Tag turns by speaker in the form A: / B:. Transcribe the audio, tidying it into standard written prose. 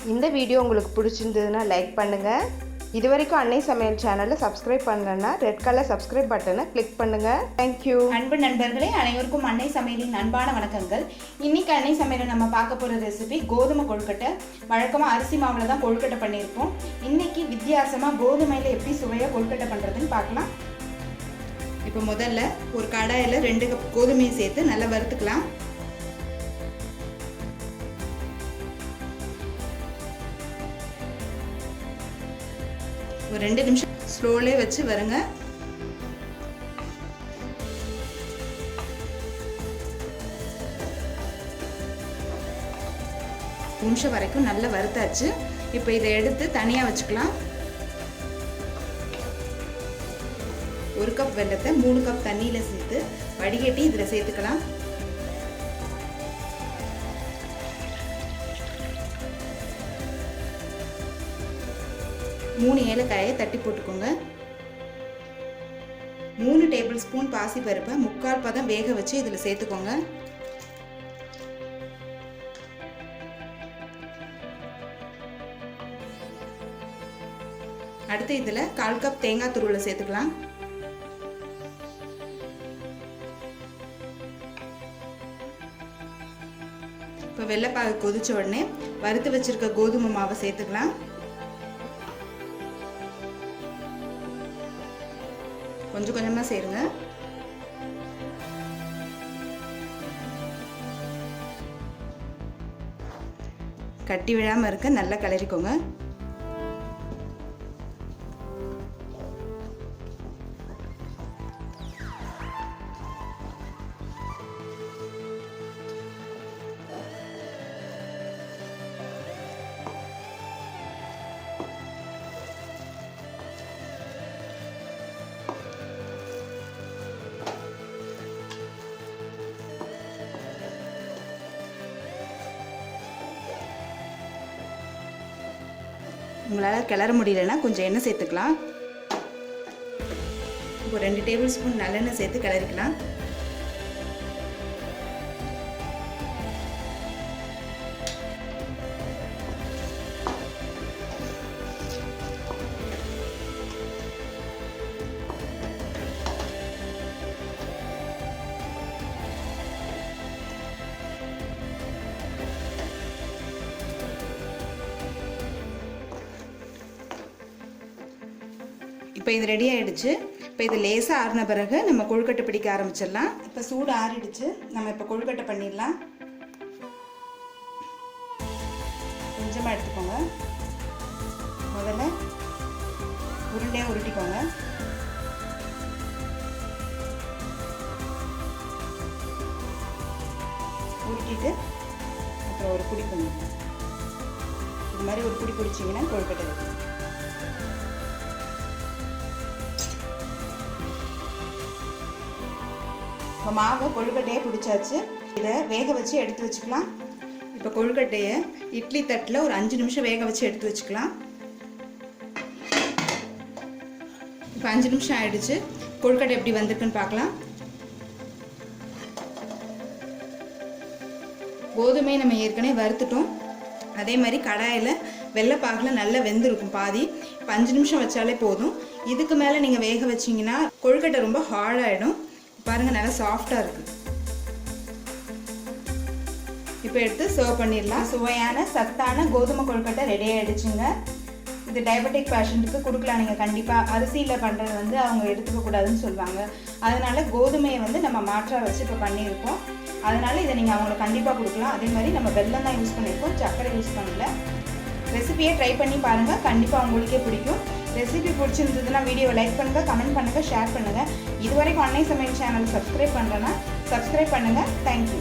A: இந்த வீடியோ உங்களுக்கு பிடிச்சிருந்ததுன்னா லைக் பண்ணுங்கள். இது வரைக்கும் அன்னை சமையல் சேனலை சப்ஸ்கிரைப் பண்ணலன்னா ரெட் கலர் சப்ஸ்கிரைப் பட்டனை கிளிக் பண்ணுங்கள். தேங்க்யூ.
B: அன்பு நண்பர்களே, அனைவருக்கும் அன்னை சமையலின் அன்பான வணக்கங்கள். இன்னைக்கு அன்னை சமையலில் நம்ம பார்க்க போகிற ரெசிபி கோதுமை கொழுக்கட்டை. வழக்கமாக அரிசி மாவில் தான் கொழுக்கட்டை பண்ணியிருப்போம். இன்னைக்கு வித்தியாசமாக கோதுமையில் எப்படி சுவையாக கொழுக்கட்டை பண்ணுறதுன்னு பார்க்கலாம். இப்போ முதல்ல ஒரு கடாயில் 2 கப் கோதுமையை சேர்த்து நல்லா வறுத்துக்கலாம். ஒரு 2 நிமிஷம் ஸ்லோலே வச்சு வருங்க. நிமிஷம் வரைக்கும் நல்லா வறுத்தாச்சு. இப்போ இதை எடுத்து தனியாக வச்சுக்கலாம். 1 கப் வெல்லத்தை 3 கப் தண்ணியில் சேர்த்து வடிகட்டி இதில் சேர்த்துக்கலாம். மூணு ஏலக்காயை தட்டி போட்டுக்கோங்க. 3 டேபிள் ஸ்பூன் பாசிப்பருப்பை 3/4 பதம் வேக வச்சு இதில் சேர்த்துக்கோங்க. அடுத்து இதில் 1/4 கப் தேங்காய் துருவலை சேர்த்துக்கலாம். இப்போ வெள்ளைப்பாகு கொதிச்ச உடனே வறுத்து வச்சிருக்க கோதுமை மாவை சேர்த்துக்கலாம். கொஞ்சம் கொஞ்சமாக சேருங்க. கட்டி விழாமல் இருக்க நல்லா கிளறிக்கோங்க. உங்களால் கிளற முடியலன்னா கொஞ்சம் எண்ணெய் சேர்த்துக்கலாம். இப்போ 2 டேபிள் ஸ்பூன் நல்லெண்ணெய் சேர்த்து கிளறிக்கலாம். இப்போ இது ரெடி ஆகிடுச்சு. இப்போ இது லேசாக ஆறின பிறகு நம்ம கொழுக்கட்டை பிடிக்க ஆரம்பிச்சிடலாம். இப்போ சூடு ஆறிடுச்சு. நம்ம இப்போ கொழுக்கட்டை பண்ணிடலாம். கொஞ்சமாக எடுத்துக்கோங்க. முதல்ல உருண்டையாக உருட்டிக்கோங்க. உருட்டிட்டு அப்புறம் ஒரு பிடி பண்ணுங்க. இது மாதிரி ஒரு பிடி பிடிச்சிங்கன்னா கொழுக்கட்டை இருக்குது. இப்போ மாவை கொழுக்கட்டையை பிடிச்சாச்சு. இதை வேக வச்சு எடுத்து வச்சுக்கலாம். இப்போ கொழுக்கட்டையை இட்லி தட்டில் ஒரு 5 நிமிஷம் வேக வச்சு எடுத்து வச்சுக்கலாம். இப்போ 5 நிமிஷம் ஆயிடுச்சு. கொழுக்கட்டை எப்படி வந்திருக்குன்னு பார்க்கலாம். கோதுமை நம்ம ஏற்கனவே வறுத்துட்டோம். அதே மாதிரி கடாயில் வெள்ளைப்பாகில் நல்லா வெந்திருக்கும் பாதி. இப்போ 5 நிமிஷம் வச்சாலே போதும். இதுக்கு மேலே நீங்கள் வேக வச்சிங்கன்னா கொழுக்கட்டை ரொம்ப ஹார்டாகிடும். பாருங்கள், நல்லா சாஃப்டாக இருக்குது. இப்போ எடுத்து சர்வ் பண்ணிடலாம். சுவையான சத்தான கோதுமை கொழுக்கட்டை ரெடி ஆகிடுச்சுங்க. இது டயபெட்டிக் பேஷண்ட்டுக்கு கொடுக்கலாம். நீங்கள் கண்டிப்பாக அரிசியில் பண்ணுறது வந்து அவங்க எடுத்துக்கக்கூடாதுன்னு சொல்லுவாங்க. அதனால் கோதுமையை வந்து நம்ம மாற்றாக வச்சு இப்போ பண்ணியிருக்கோம். அதனால் இதை நீங்கள் அவங்களுக்கு கண்டிப்பாக கொடுக்கலாம். அதே மாதிரி நம்ம வெல்லம் தான் யூஸ் பண்ணியிருக்கோம், சர்க்கரை யூஸ் பண்ணல. ரெசிபியை ட்ரை பண்ணி பாருங்கள், கண்டிப்பாக உங்களுக்கே பிடிக்கும். ரெசிபி பிடிச்சிருந்ததுன்னா வீடியோவை லைக் பண்ணுங்கள், கமெண்ட் பண்ணுங்கள், ஷேர் பண்ணுங்கள். இது வரைக்கும் அன்னை சமையல் சேனல் சப்ஸ்கிரைப் பண்ணுறேன்னா சப்ஸ்கிரைப் பண்ணுங்கள். தேங்க்யூ.